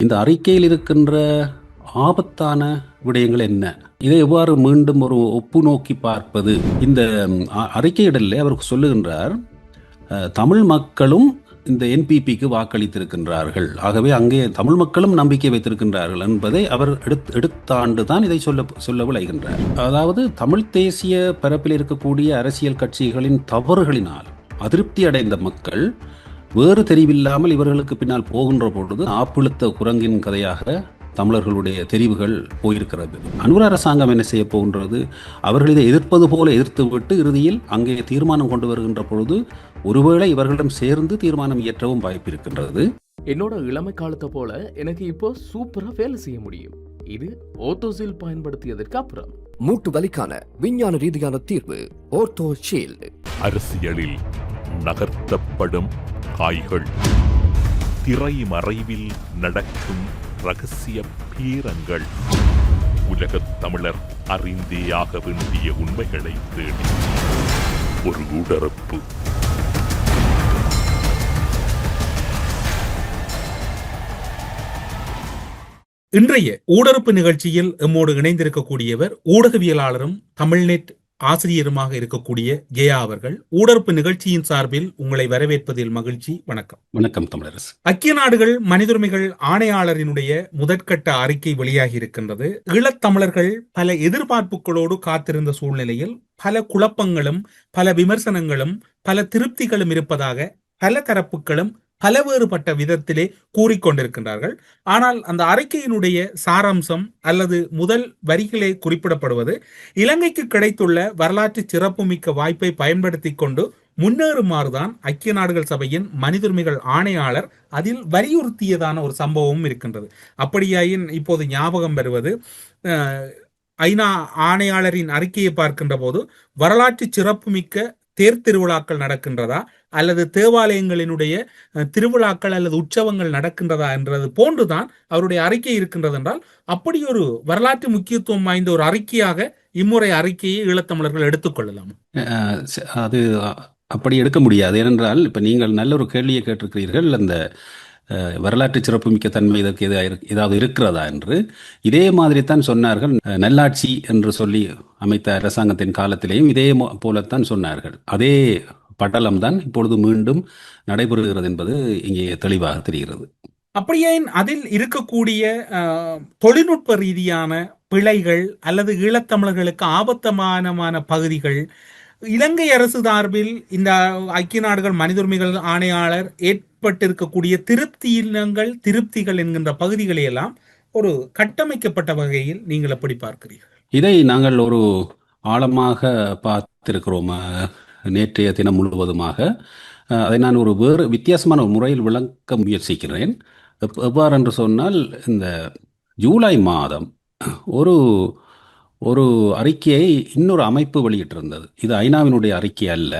இந்த அறிக்கையில் இருக்கின்ற ஆபத்தான விடயங்கள் என்ன, இதை எவ்வாறு மீண்டும் ஒரு ஒப்பு நோக்கி பார்ப்பது? இந்த அறிக்கையிடலே அவர் சொல்லுகின்றார், தமிழ் மக்களும் இந்த என்பிபிக்கு வாக்களித்திருக்கின்றார்கள், ஆகவே அங்கே தமிழ் மக்களும் நம்பிக்கை வைத்திருக்கின்றார்கள் என்பதை அவர் எடுத்தாண்டு தான் இதை சொல்ல விளைகின்றார். அதாவது தமிழ் தேசிய பரப்பில் இருக்கக்கூடிய அரசியல் கட்சிகளின் தவறுகளினால் அதிருப்தி அடைந்த மக்கள் வேறு தெரிவில்லாமல் இவர்களுக்கு பின்னால் போகின்ற பொழுது ஆப்பிழுத்த குரங்கின் கதையாக தமிழர்களுடைய தெரிவுகள் போயிருக்கிறது. அனுர அரசாங்கம் என்ன செய்ய போகின்றது? அவர்கள் இதை எதிர்ப்பது போல எதிர்த்துவிட்டு இறுதியில் அங்கே தீர்மானம் கொண்டு வருகின்ற பொழுது ஒருவேளை இவர்களிடம் சேர்ந்து தீர்மானம் இயற்றவும் வாய்ப்பு இருக்கின்றது. என்னோட இளமை காலத்தை போல எனக்கு இப்போ சூப்பரா வேலை செய்ய முடியும். இது ஓர்த்தோசீல் பயன்படுத்தியதற்கு அப்புறம். மூட்டு வலிக்கான விஞ்ஞான ரீதியான தீர்வு ஓர்த்தோஷீல்ட். அரசியலில் நகர்த்தப்படும் காய்கள், திரைமறைவில் நடக்கும் ரகசிய பேரங்கள், உலகத் தமிழர் அறிந்தேயாக வேண்டிய உண்மைகளை தேடி ஒரு உடறுப்பு. இன்றைய ஊடறுப்பு நிகழ்ச்சியில் எம்மோடு இணைந்திருக்கக்கூடியவர் ஊடகவியலாளரும் தமிழ்நெட் ஆசிரியருமாக இருக்கக்கூடிய ஜெயா அவர்கள். ஊடறுப்பு நிகழ்ச்சியின் சார்பில் உங்களை வரவேற்பதில் மகிழ்ச்சி. வணக்கம். வணக்கம் தமிழரசு. ஐக்கிய நாடுகள் மனிதுரிமைகள் ஆணையாளரினுடைய முதற்கட்ட அறிக்கை வெளியாகி இருக்கின்றது. ஈழத்தமிழர்கள் பல எதிர்பார்ப்புகளோடு காத்திருந்த சூழ்நிலையில் பல குழப்பங்களும் பல விமர்சனங்களும் பல திருப்திகளும் இருப்பதாக பல தரப்புகளும் பலவேறுபட்ட விதத்திலே கூறிக்கொண்டிருக்கின்றார்கள். ஆனால் அந்த அறிக்கையினுடைய சாராம்சம் அல்லது முதல் வரிகளே குறிப்பிடப்படுவது, இலங்கைக்கு கிடைத்துள்ள வரலாற்று சிறப்புமிக்க வாய்ப்பை பயன்படுத்தி கொண்டு முன்னேறுமாறுதான் ஐக்கிய நாடுகள் சபையின் மனிதுரிமைகள் ஆணையாளர் அதில் வலியுறுத்தியதான ஒரு சம்பவமும் இருக்கின்றது. அப்படியாயின் இப்போது ஞாபகம் வருவது, ஐநா ஆணையாளரின் அறிக்கையை பார்க்கின்ற போது வரலாற்று சிறப்புமிக்க தேர் திருவிழாக்கள் நடக்கின்றதா அல்லது தேவாலயங்களினுடைய திருவிழாக்கள் அல்லது உற்சவங்கள் நடக்கின்றதா என்றது போன்றுதான் அவருடைய அறிக்கை இருக்கின்றது என்றால், அப்படி ஒரு வரலாற்று முக்கியத்துவம் வாய்ந்த ஒரு அறிக்கையாக இம்முறை அறிக்கையை ஈழத்தமிழர்கள் எடுத்துக்கொள்ளலாம். அது அப்படி எடுக்க முடியாது. ஏனென்றால் இப்ப நீங்கள் நல்ல ஒரு கேள்வியை கேட்டிருக்கிறீர்கள், அந்த வரலாற்று சிறப்புமிக்க தன்மை இதற்கு ஏதாவது இருக்கிறதா என்று. இதே மாதிரி தான் சொன்னார்கள் நல்லாட்சி என்று சொல்லி அமைத்த அரசாங்கத்தின் காலத்திலேயும் இதே போலத்தான் சொன்னார்கள். அதே படலம் தான் இப்பொழுது மீண்டும் நடைபெறுகிறது என்பது இங்கே தெளிவாக தெரிகிறது. அப்படியே அதில் இருக்கக்கூடிய தொழில்நுட்ப ரீதியான பிழைகள் அல்லது ஈழத்தமிழர்களுக்கு ஆபத்தமான பகுதிகள், இலங்கை அரசு சார்பில் இந்த ஐக்கிய நாடுகள் மனிதுரிமைகள் ஆணையாளர் ஏற்பட்டிருக்கக்கூடிய திருப்திகள் என்கின்ற பகுதிகளை எல்லாம் ஒரு கட்டமைக்கப்பட்ட வகையில் நீங்கள் எப்படி பார்க்கிறீர்கள்? இதை நாங்கள் ஒரு ஆழமாக பார்த்திருக்கிறோம் நேற்றைய தினம் முழுவதுமாக. அதை நான் ஒரு வேறு வித்தியாசமான முறையில் விளக்க முயற்சிக்கிறேன். எவ்வாறு என்று சொன்னால், இந்த ஜூலை மாதம் ஒரு அறிக்கையை இன்னொரு அமைப்பு வெளியிட்டிருந்தது. இது ஐநாவினுடைய அறிக்கை அல்ல.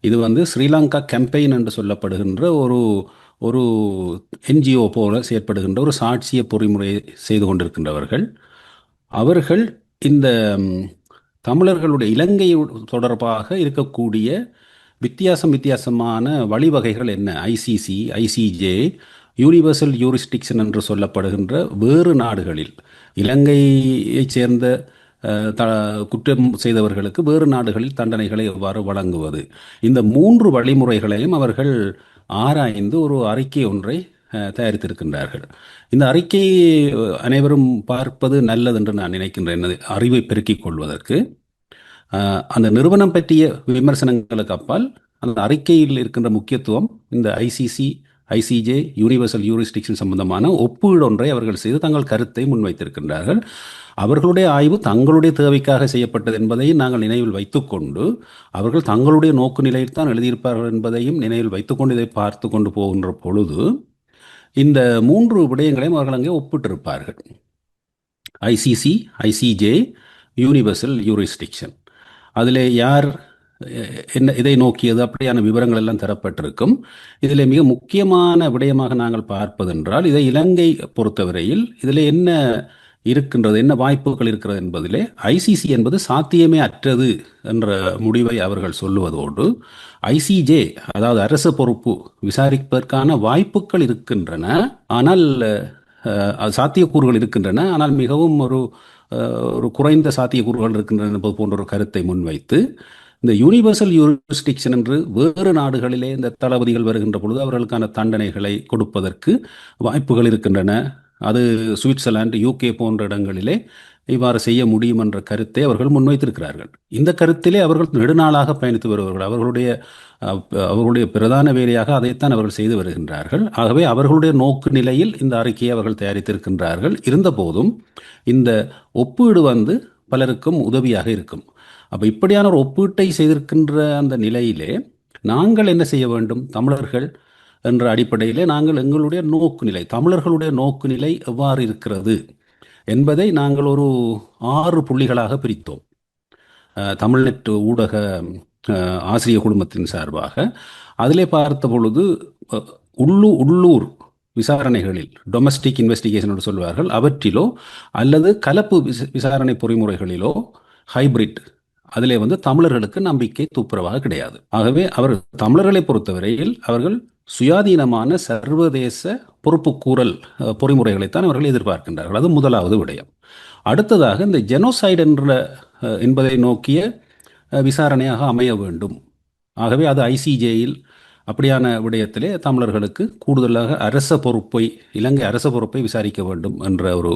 இது ஸ்ரீலங்கா கேம்பெயின் என்று சொல்லப்படுகின்ற ஒரு என்ஜிஓ போல செயற்படுகின்ற ஒரு சாட்சிய பொறிமுறையை செய்து கொண்டிருக்கின்றவர்கள். அவர்கள் இந்த தமிழர்களுடைய இலங்கை தொடர்பாக இருக்கக்கூடிய வித்தியாசமான வழிவகைகள் என்ன, ஐசிசி, ஐசிஜே, யூனிவர்சல் யூரிஸ்டிக்ஷன் என்று சொல்லப்படுகின்ற வேறு நாடுகளில் இலங்கையைச் சேர்ந்த குற்றம் செய்தவர்களுக்கு வேறு நாடுகளில் தண்டனைகளை எவ்வாறு வழங்குவது, இந்த 3 வழிமுறைகளையும் அவர்கள் ஆராய்ந்து ஒரு அறிக்கை ஒன்றை தயாரித்திருக்கின்றார்கள். இந்த அறிக்கையை அனைவரும் பார்ப்பது நல்லது என்று நான் நினைக்கின்றேன், அறிவை பெருக்கிக் கொள்வதற்கு. அந்த நிறுவனம் பற்றிய விமர்சனங்களுக்கு அப்பால் அந்த அறிக்கையில் இருக்கின்ற முக்கியத்துவம், இந்த ஐசிசி, ஐசிஜே, யூனிவர்சல் யூரிஸ்டிக்ஷன் சம்பந்தமான ஒப்பீடு ஒன்றை அவர்கள் செய்து தங்கள் கருத்தை முன்வைத்திருக்கின்றார்கள். அவர்களுடைய ஆய்வு தங்களுடைய தேவைக்காக செய்யப்பட்டது என்பதையும் நாங்கள் நினைவில் வைத்துக்கொண்டு, அவர்கள் தங்களுடைய நோக்கு நிலையில் தான் எழுதியிருப்பார்கள் என்பதையும் நினைவில் வைத்துக்கொண்டு இதை பார்த்து கொண்டு போகின்ற பொழுது இந்த 3 விடயங்களையும் அவர்கள் அங்கே ஒப்பிட்டிருப்பார்கள். ICC, ICJ, universal jurisdiction. அதில் யார் என்ன இதை நோக்கியது, அப்படியான விவரங்கள் எல்லாம் தரப்பட்டிருக்கும். இதில் மிக முக்கியமான விடயமாக நாங்கள் பார்ப்பதென்றால், இதை இலங்கை பொறுத்தவரையில் இதில் என்ன இருக்கின்றது, என்ன வாய்ப்புகள் இருக்கிறது என்பதிலே ஐசிசி என்பது சாத்தியமே அற்றது என்ற முடிவை அவர்கள் சொல்லுவதோடு, ஐசிஜே அதாவது அரசு பொறுப்பு விசாரிப்பதற்கான வாய்ப்புகள் இருக்கின்றன, ஆனால் அது சாத்தியக்கூறுகள் இருக்கின்றன, ஆனால் மிகவும் ஒரு குறைந்த சாத்தியக்கூறுகள் இருக்கின்றன என்பது போன்ற ஒரு கருத்தை முன்வைத்து இந்த யூனிவர்சல் யூரிஸ்டிக்ஷன் என்று வேறு நாடுகளிலே இந்த தளபதிகள் வருகின்ற பொழுது அவர்களுக்கான தண்டனைகளை கொடுப்பதற்கு வாய்ப்புகள் இருக்கின்றன. அது சுவிட்சர்லாந்து, UK போன்ற இடங்களிலே இவ்வாறு செய்ய முடியும் என்ற கருத்தை அவர்கள் முன்வைத்திருக்கிறார்கள். இந்த கருத்திலே அவர்கள் நெடுநாளாக பயணித்து வருவார்கள். அவர்களுடைய பிரதான வேலையாக அதைத்தான் அவர்கள் செய்து வருகின்றார்கள். ஆகவே அவர்களுடைய நோக்கு நிலையில் இந்த அறிக்கையை அவர்கள் தயாரித்திருக்கின்றார்கள். இருந்தபோதும் இந்த ஒப்பீடு பலருக்கும் உதவியாக இருக்கும். அப்போ இப்படியான ஒரு ஒப்பீட்டை செய்திருக்கின்ற அந்த நிலையிலே நாங்கள் என்ன செய்ய வேண்டும்? தமிழர்கள் என்ற அடிப்படையிலே நாங்கள் எங்களுடைய நோக்குநிலை, தமிழர்களுடைய நோக்குநிலை எவ்வாறு இருக்கிறது என்பதை நாங்கள் ஒரு 6 புள்ளிகளாக பிரித்தோம். தமிழ்நெட் ஊடக ஆசிரிய குடும்பத்தின் சார்பாக அதிலே பார்த்த பொழுது உள்ளூர் விசாரணைகளில், டொமஸ்டிக் இன்வெஸ்டிகேஷன் என்று சொல்வார்கள், அவற்றிலோ அல்லது கலப்பு விசாரணை பொறிமுறைகளிலோ, ஹைபிரிட், அதிலே தமிழர்களுக்கு நம்பிக்கை துப்புரவாக கிடையாது. ஆகவே தமிழர்களை பொறுத்தவரையில் அவர்கள் சுயாதீனமான சர்வதேச பொறுப்புக்கூறல் பொறிமுறைகளைத்தான் அவர்கள் எதிர்பார்க்கின்றார்கள். அது முதலாவது விடயம். அடுத்ததாக இந்த ஜெனோசைட் என்பதை நோக்கிய விசாரணையாக அமைய வேண்டும். ஆகவே அது ICJயில் அப்படியான விடயத்திலே தமிழர்களுக்கு கூடுதலாக இலங்கை அரச பொறுப்பை விசாரிக்க வேண்டும் என்ற ஒரு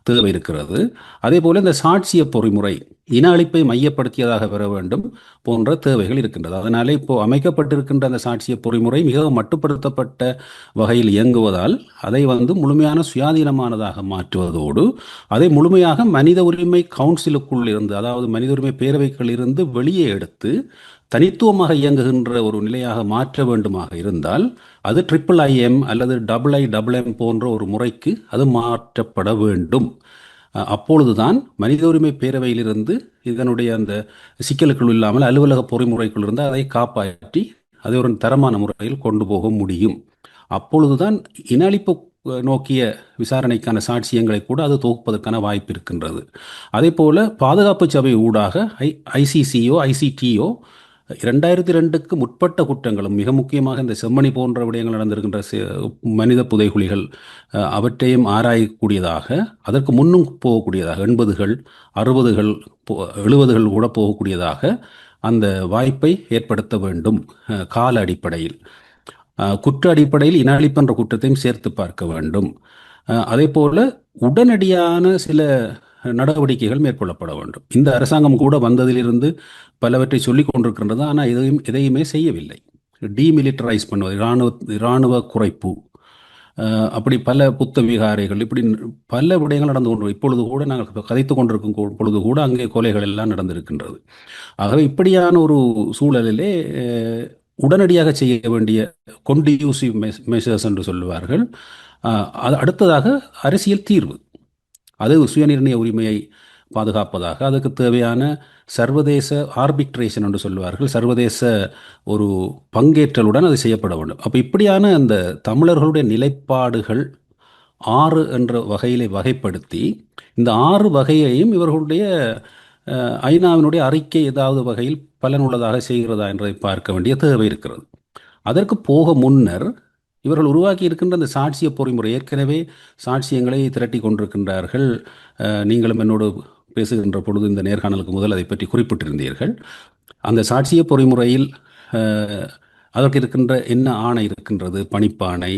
தேவை இருக்கிறது. அதே போல இந்த சாட்சிய பொறிமுறை இன அழிப்பை மையப்படுத்தியதாக பெற வேண்டும் போன்ற தேவைகள் இருக்கின்றது. அதனாலே இப்போ அமைக்கப்பட்டிருக்கின்ற அந்த சாட்சிய பொறிமுறை மிகவும் மட்டுப்படுத்தப்பட்ட வகையில் இயங்குவதால் அதை முழுமையான சுயாதீனமானதாக மாற்றுவதோடு அதை முழுமையாக மனித உரிமை கவுன்சிலுக்குள் இருந்து, அதாவது மனித உரிமை பேரவைகளில் இருந்து வெளியே எடுத்து தனித்துவமாக இயங்குகின்ற ஒரு நிலையாக மாற்ற வேண்டுமாக இருந்தால் அது IIIM அல்லது IIM போன்ற ஒரு முறைக்கு அது மாற்றப்பட வேண்டும். அப்பொழுதுதான் மனித உரிமை பேரவையிலிருந்து இதனுடைய அந்த சிக்கலுக்குள் இல்லாமல் அலுவலக பொறிமுறைக்குள் இருந்து அதை காப்பாற்றி அதை ஒரு தரமான முறையில் கொண்டு போக முடியும். அப்பொழுதுதான் இன அழிப்பு நோக்கிய விசாரணைக்கான சாட்சியங்களை கூட அது தொகுப்பதற்கான வாய்ப்பு இருக்கின்றது. அதே போல பாதுகாப்பு சபை ஊடாக ICCயோ ICTயோ 2002க்கு முற்பட்ட குற்றங்களும், மிக முக்கியமாக இந்த செம்மணி போன்ற விடயங்கள் நடந்திருக்கின்ற மனித புதைகுழிகள், அவற்றையும் ஆராயக்கூடியதாக, அதற்கு முன்னும் போகக்கூடியதாக, 80கள் 60கள் 70கள் கூட போகக்கூடியதாக அந்த வாய்ப்பை ஏற்படுத்த வேண்டும். கால அடிப்படையில், குற்ற அடிப்படையில் இன அழிப்பு என்ற குற்றத்தையும் சேர்த்து பார்க்க வேண்டும். அதே போல உடனடியான சில நடவடிக்கைகள் மேற்கொள்ளப்பட வேண்டும். இந்த அரசாங்கம் கூட வந்ததிலிருந்து பலவற்றை சொல்லிக் கொண்டிருக்கின்றது, ஆனால் எதையுமே செய்யவில்லை. டீமிலிட்டரைஸ் பண்ணுவது, இராணுவ குறைப்பு, அப்படி பல புத்த விகாரைகள், இப்படி பல விடயங்கள் நடந்து கொண்டு, இப்பொழுது கூட நாங்கள் கதைத்து கொண்டிருக்கும் பொழுது கூட அங்கே கொலைகள் எல்லாம் நடந்திருக்கின்றது. ஆகவே இப்படியான ஒரு சூழலிலே உடனடியாக செய்ய வேண்டிய கொண்டியூசிவ் மெஷர்ஸ் என்று சொல்லுவார்கள். அடுத்ததாக அரசியல் தீர்வு, அது சுயநிர்ணய உரிமையை பாதுகாப்பதாக, அதுக்கு தேவையான சர்வதேச ஆர்பிட்ரேஷன் என்று சொல்லுவார்கள், சர்வதேச ஒரு பங்கேற்றலுடன் அது செய்யப்பட வேண்டும். அப்போ இப்படியான அந்த தமிழர்களுடைய நிலைப்பாடுகள் 6 என்ற வகையிலே வகைப்படுத்தி, இந்த 6 வகையையும் இவர்களுடைய ஐநாவினுடைய அறிக்கை ஏதாவது வகையில் பலனுள்ளதாக செய்கிறதா என்பதை பார்க்க வேண்டிய தேவை இருக்கிறது. அதற்கு போக முன்னர் இவர்கள் உருவாக்கி இருக்கின்ற அந்த சாட்சிய பொறிமுறை, ஏற்கனவே சாட்சியங்களை திரட்டி கொண்டிருக்கின்றார்கள். நீங்களும் என்னோடு பேசுகின்ற பொழுது இந்த நேர்காணலுக்கு முதல் அதை பற்றி குறிப்பிட்டிருந்தீர்கள். அந்த சாட்சிய பொறிமுறையில் அதற்கு இருக்கின்ற என்ன ஆணை இருக்கின்றது, பணிப்பாணை,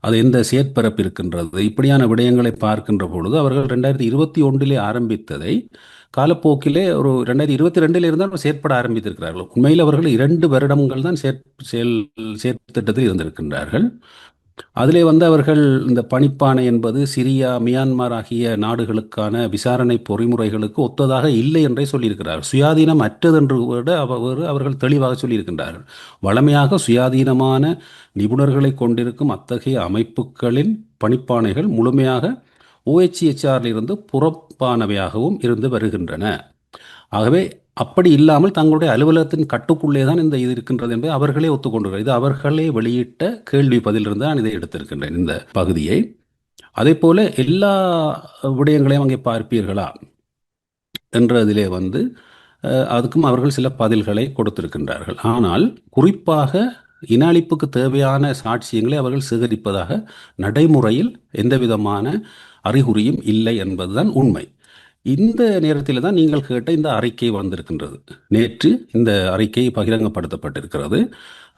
அது எந்த செயற்பரப்பு இருக்கின்றது, இப்படியான விடயங்களை பார்க்கின்ற பொழுது அவர்கள் 2021 ஆரம்பித்ததை காலப்போக்கிலே ஒரு 2022 இருந்தால் செயற்பட ஆரம்பித்திருக்கிறார்கள். உண்மையில் அவர்கள் 2 வருடங்கள் தான் செயற்திட்டத்தில் இருந்திருக்கின்றார்கள். அதிலே அவர்கள் இந்த பணிப்பாணை என்பது சிரியா, மியான்மர் ஆகிய நாடுகளுக்கான விசாரணை பொறிமுறைகளுக்கு ஒத்ததாக இல்லை என்றே சொல்லியிருக்கிறார்கள். சுயாதீனம் அற்றது என்று விட அவர்கள் தெளிவாக சொல்லியிருக்கின்றார்கள். வளமையாக சுயாதீனமான நிபுணர்களை கொண்டிருக்கும் அத்தகைய அமைப்புகளின் பணிப்பாணைகள் முழுமையாக OHCHRல் இருந்து புறப்பானவையாகவும் இருந்து வருகின்றன. ஆகவே அப்படி இல்லாமல் தங்களுடைய அலுவலகத்தின் கட்டுக்குள்ளே தான் இது இருக்கின்றது என்பதை அவர்களே ஒத்துக்கொண்டிருக்கிறார். இது அவர்களே வெளியிட்ட கேள்வி பதிலிருந்து நான் இதை எடுத்திருக்கின்றேன், இந்த பகுதியை. அதே போல எல்லா விடயங்களையும் அங்கே பார்ப்பீர்களா என்றதிலே அதுக்கும் அவர்கள் சில பதில்களை கொடுத்திருக்கின்றார்கள். ஆனால் குறிப்பாக இன அழிப்புக்கு தேவையான சாட்சியங்களை அவர்கள் சேகரிப்பதாக நடைமுறையில் எந்தவிதமான அறிகுறியும் இல்லை என்பதுதான் உண்மை. இந்த நேரத்தில் தான் நீங்கள் கேட்ட இந்த அறிக்கை வந்திருக்கின்றது. நேற்று இந்த அறிக்கை பகிரங்கப்படுத்தப்பட்டிருக்கிறது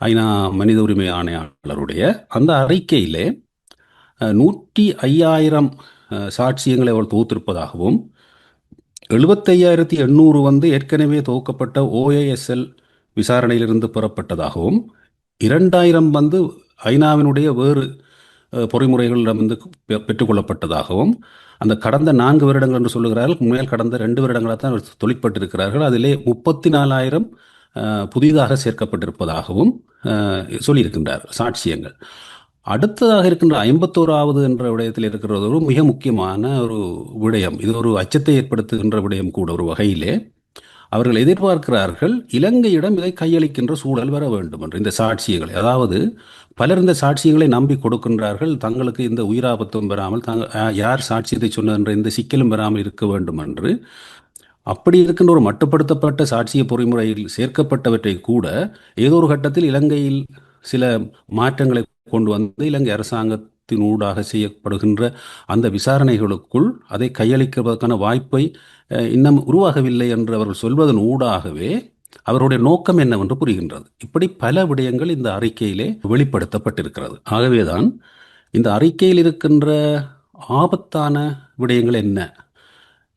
ஐநா மனித உரிமை ஆணையாளருடைய. அந்த அறிக்கையிலே 105,000 சாட்சியங்களை அவர் தொகுத்திருப்பதாகவும் 75,800 ஏற்கனவே துவக்கப்பட்ட OASL விசாரணையிலிருந்து பெறப்பட்டதாகவும் 2,000 ஐநாவினுடைய வேறு பொறிமுறைகளிடமிருந்து பெற்றுக்கொள்ளப்பட்டதாகவும், அந்த கடந்த 4 வருடங்கள் என்று சொல்லுகிறார்கள், உண்மையில் கடந்த 2 வருடங்களாக தான் தொழிற்பட்டிருக்கிறார்கள், அதிலே 34,000 புதிதாக சேர்க்கப்பட்டிருப்பதாகவும் சொல்லியிருக்கின்றார் சாட்சியங்கள். அடுத்ததாக இருக்கின்ற 51வது என்ற விடயத்தில் இருக்கிறது ஒரு மிக முக்கியமான ஒரு விடயம். இது ஒரு அச்சத்தை ஏற்படுத்துகின்ற விடயம் கூட. ஒரு வகையிலே அவர்கள் எதிர்பார்க்கிறார்கள் இலங்கையிடம் இதை கையளிக்கின்ற சூழல் வர வேண்டும் என்று. இந்த சாட்சியங்களை, அதாவது பலர் இந்த சாட்சியங்களை நம்பி கொடுக்கின்றார்கள், தங்களுக்கு இந்த உயிராபத்தும் பெறாமல், யார் சாட்சியத்தை சொன்னது என்ற இந்த சிக்கலும் பெறாமல் இருக்க வேண்டும் என்று. அப்படி இருக்கின்ற ஒரு மட்டுப்படுத்தப்பட்ட சாட்சிய பொறிமுறையில் சேர்க்கப்பட்டவற்றை கூட ஏதோ ஒரு கட்டத்தில் இலங்கையில் சில மாற்றங்களை கொண்டு வந்து இலங்கை அரசாங்கத்தின் ஊடாக செய்யப்படுகின்ற அந்த விசாரணைகளுக்குள் அதை கையளிப்பதற்கான வாய்ப்பை இன்னும் உருவாகவில்லை என்று அவர்கள் சொல்வதன் ஊடாகவே அவருடைய நோக்கம் என்னவென்று புரிகின்றது. இப்படி பல விடயங்கள் இந்த அறிக்கையிலே வெளிப்படுத்தப்பட்டிருக்கிறது. ஆகவேதான் இந்த அறிக்கையில் இருக்கின்ற ஆபத்தான விடயங்கள் என்ன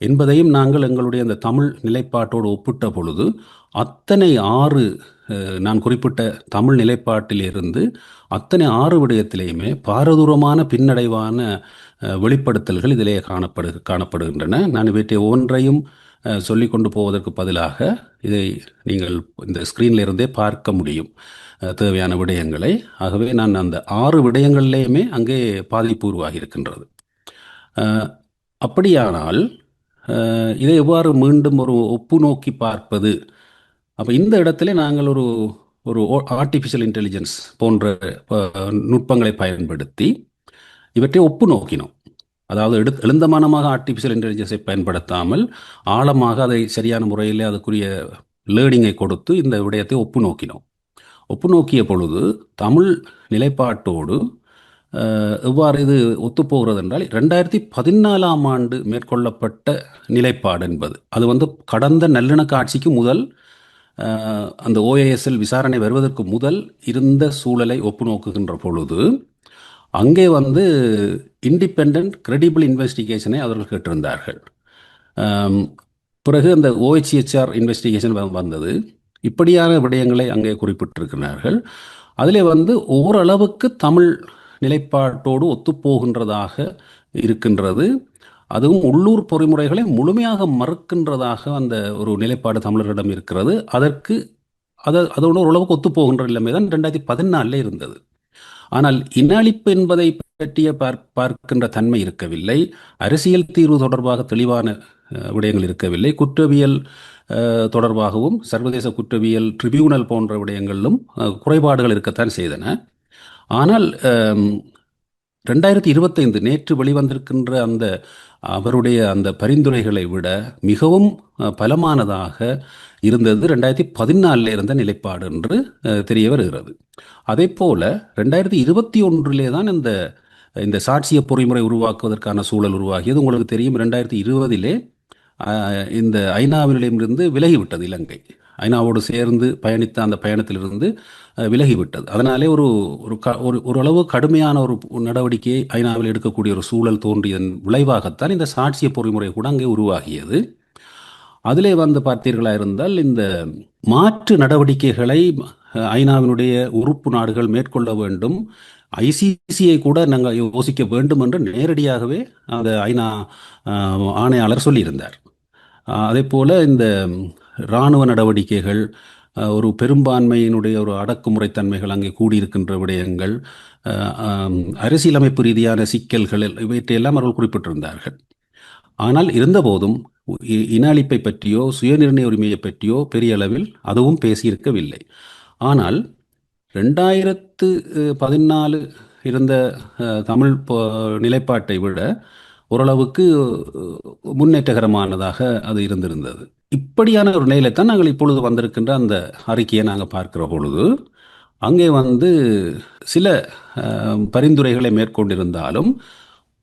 என்பதையும் நாங்கள் எங்களுடைய அந்த தமிழ் நிலைப்பாட்டோடு ஒப்பிட்ட பொழுது அத்தனை 6 நான் குறிப்பிட்ட தமிழ் நிலைப்பாட்டிலிருந்து அத்தனை 6 விடயத்திலேயுமே பாரதூரமான பின்னடைவான வெளிப்படுத்தல்கள் இதிலே காணப்படுகின்றன. நான் இவற்றை ஒன்றையும் சொல்லிக் கொண்டு போவதற்கு பதிலாக இதை நீங்கள் இந்த ஸ்கிரீனில் இருந்தே பார்க்க முடியும் தேவையான விடயங்களை. ஆகவே நான் அந்த 6 விடயங்களிலேயுமே அங்கே பாதிப்பு உருவாகி இருக்கின்றது. அப்படியானால் இதை எவ்வாறு மீண்டும் ஒரு ஒப்பு நோக்கி பார்ப்பது? அப்போ இந்த இடத்துல நாங்கள் ஒரு ஆர்டிஃபிஷியல் இன்டெலிஜென்ஸ் போன்ற நுட்பங்களை பயன்படுத்தி இவற்றை ஒப்பு நோக்கினோம். அதாவது எழுந்தமானமாக ஆர்டிஃபிஷியல் இன்டெலிஜென்ஸை பயன்படுத்தாமல் ஆழமாக அதை சரியான முறையில் அதுக்குரிய லேர்னிங்கை கொடுத்து இந்த விடயத்தை ஒப்பு நோக்கினோம். ஒப்பு நோக்கிய பொழுது தமிழ் நிலைப்பாட்டோடு எவ்வாறு இது ஒத்துப்போகிறது என்றால் 2014ஆம் ஆண்டு மேற்கொள்ளப்பட்ட நிலைப்பாடு என்பது அது கடந்த நல்லிணக்க ஆட்சிக்கு முதல் அந்த OASL விசாரணை வருவதற்கு முதல் இருந்த சூழலை ஒப்பு நோக்குகின்ற பொழுது அங்கே இண்டிபெண்டன்ட் கிரெடிபிள் இன்வெஸ்டிகேஷனை அவர்கள் கேட்டிருந்தார்கள். பிறகு அந்த OHCHR இன்வெஸ்டிகேஷன் வந்தது. இப்படியான விடயங்களை அங்கே குறிப்பிட்டிருக்கிறார்கள். அதிலே ஓரளவுக்கு தமிழ் நிலைப்பாட்டோடு ஒத்துப்போகின்றதாக இருக்கின்றது. அதுவும் உள்ளூர் பொறிமுறைகளை முழுமையாக மறுக்கின்றதாக அந்த ஒரு நிலைப்பாடு தமிழரிடம் இருக்கிறது. அதோடு ஓரளவுக்கு ஒத்துப்போகின்ற நிலைமை தான் 2014 இருந்தது. ஆனால் இன அழிப்பு என்பதை பற்றிய பார்க்கின்ற தன்மை இருக்கவில்லை. அரசியல் தீர்வு தொடர்பாக தெளிவான விடயங்கள் இருக்கவில்லை. குற்றவியல் தொடர்பாகவும் சர்வதேச குற்றவியல் ட்ரிபியூனல் போன்ற விடயங்களிலும் குறைபாடுகள் இருக்கத்தான் செய்தன. ஆனால் 2025 நேற்று வெளிவந்திருக்கின்ற அவருடைய அந்த பரிந்துரைகளை விட மிகவும் பலமானதாக இருந்தது 2014 இருந்த நிலைப்பாடு என்று தெரிய வருகிறது. அதே போல 2021 தான் இந்த சாட்சிய பொறிமுறை உருவாக்குவதற்கான சூழல் உருவாகியது. உங்களுக்கு தெரியும், 2020 இந்த ஐநாவிலிருந்து விலகிவிட்டது இலங்கை. ஐநாவோடு சேர்ந்து பயணித்த அந்த பயணத்திலிருந்து விலகிவிட்டது. அதனாலே ஓரளவு கடுமையான ஒரு நடவடிக்கையை ஐநாவில் எடுக்கக்கூடிய ஒரு சூழல் தோன்றியதன் விளைவாகத்தான் இந்த சாட்சிய பொறிமுறை கூட அங்கே உருவாகியது. அதிலே பார்த்தீர்களா இருந்தால் இந்த மாற்று நடவடிக்கைகளை ஐநாவினுடைய உறுப்பு நாடுகள் மேற்கொள்ள வேண்டும், ICCயை கூட நாங்கள் யோசிக்க வேண்டும் என்று நேரடியாகவே அந்த ஐநா ஆணையாளர் சொல்லியிருந்தார். அதே போல இந்த இராணுவ நடவடிக்கைகள், ஒரு பெரும்பான்மையினுடைய ஒரு அடக்குமுறைத்தன்மைகள், அங்கே கூடியிருக்கின்ற விடயங்கள், அரசியலமைப்பு ரீதியான சிக்கல்கள், இவற்றையெல்லாம் அவர்கள் குறிப்பிட்டிருந்தார்கள். ஆனால் இருந்தபோதும் இன அழிப்பை பற்றியோ சுயநிர்ணய உரிமையை பற்றியோ பெரிய அளவில் அதுவும் பேசியிருக்கவில்லை. ஆனால் 2014 இருந்த தமிழ் நிலைப்பாட்டை விட ஓரளவுக்கு முன்னேற்றகரமானதாக அது இருந்திருந்தது. இப்படியான ஒரு நிலையில தான் நாங்கள் இப்பொழுது வந்திருக்கின்ற அந்த அறிக்கையை நாங்கள் பார்க்கிற பொழுது அங்கே வந்து சில பரிந்துரைகளை மேற்கொண்டிருந்தாலும்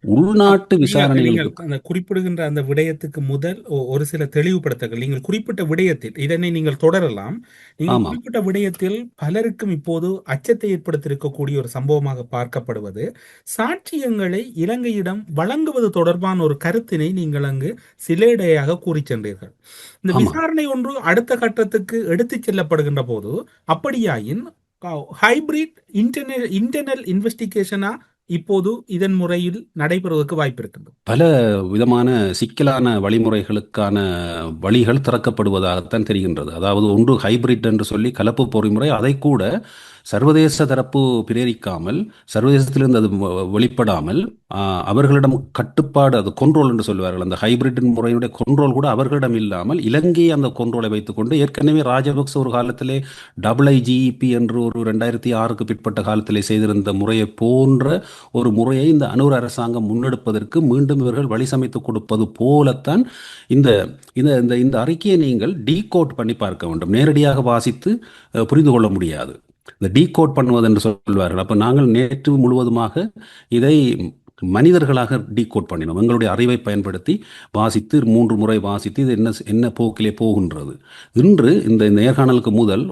உள்நாட்டு நீங்கள் விசாரணைகளுக்கு அந்த குறிப்பிடுகின்ற அந்த விடயத்துக்கு முதல் ஒரு சில தெளிவுபடுத்தங்கள் நீங்கள் குறிப்பிட்ட விடயத்தில் இதனை நீங்கள் தொடரலாம். நீங்கள் ஆமாம் குறிப்பிட்ட விடயத்தில் பலருக்கும் இப்போது அச்சத்தை ஏற்படுத்தியிருக்கக்கூடிய ஒரு சம்பவமாக பார்க்கப்படுவது சாட்சியங்களை இலங்கையிடம் வழங்குவது தொடர்பான ஒரு கருத்தினை நீங்கள் அங்கு சிலேடையாக கூறி சென்றீர்கள். இந்த ஆமாம் விசாரணை ஒன்று அடுத்த கட்டத்துக்கு எடுத்துச் செல்லப்படுகின்ற போது அப்படியாயின் ஹைபிரிட் இன்டர்னல் இன்வெஸ்டிகேஷனா இப்போது இதன் முறையில் நடைபெறுவதற்கு வாய்ப்பு இருக்கின்றது. பல விதமான சிக்கலான வழிமுறைகளுக்கான வழிகள் திறக்கப்படுவதாகத்தான் தெரிகின்றது. அதாவது ஒன்று ஹைபிரிட் என்று சொல்லி கலப்பு பொறிமுறை, அதை கூட சர்வதேச தரப்பு பிரேரிக்காமல், சர்வதேசத்திலிருந்து அது வெளிப்படாமல் அவர்களிடம் கட்டுப்பாடு, அது கொண்ட்ரோல் என்று சொல்வார்கள், அந்த ஹைபிரிட் முறையினுடைய கொண்ட்ரோல் கூட அவர்களிடம் இல்லாமல் இலங்கையை அந்த கொண்ட்ரோலை வைத்துக்கொண்டு, ஏற்கனவே ராஜபக்ச ஒரு காலத்திலே IIGEP என்று ஒரு 2006க்கு பிற்பட்ட காலத்திலே செய்திருந்த முறையை போன்ற ஒரு முறையை இந்த அனுர அரசாங்கம் முன்னெடுப்பதற்கு மீண்டும் இவர்கள் வழி சமைத்து கொடுப்பது போலத்தான் இந்த இந்த இந்த அறிக்கையை நீங்கள் டீகோட் பண்ணி பார்க்க வேண்டும். நேரடியாக வாசித்து புரிந்து கொள்ள முடியாது. இந்த டீகோட் பண்ணுவது என்று சொல்வார்கள். அப்போ நாங்கள் நேற்று முழுவதுமாக இதை மனிதர்களாக டீகோட் பண்ணினோம். எங்களுடைய அறிவை பயன்படுத்தி வாசித்து 3 முறை வாசித்து இது என்ன போக்கிலே போகின்றது. இன்று இந்த நேர்காணலுக்கு முதல்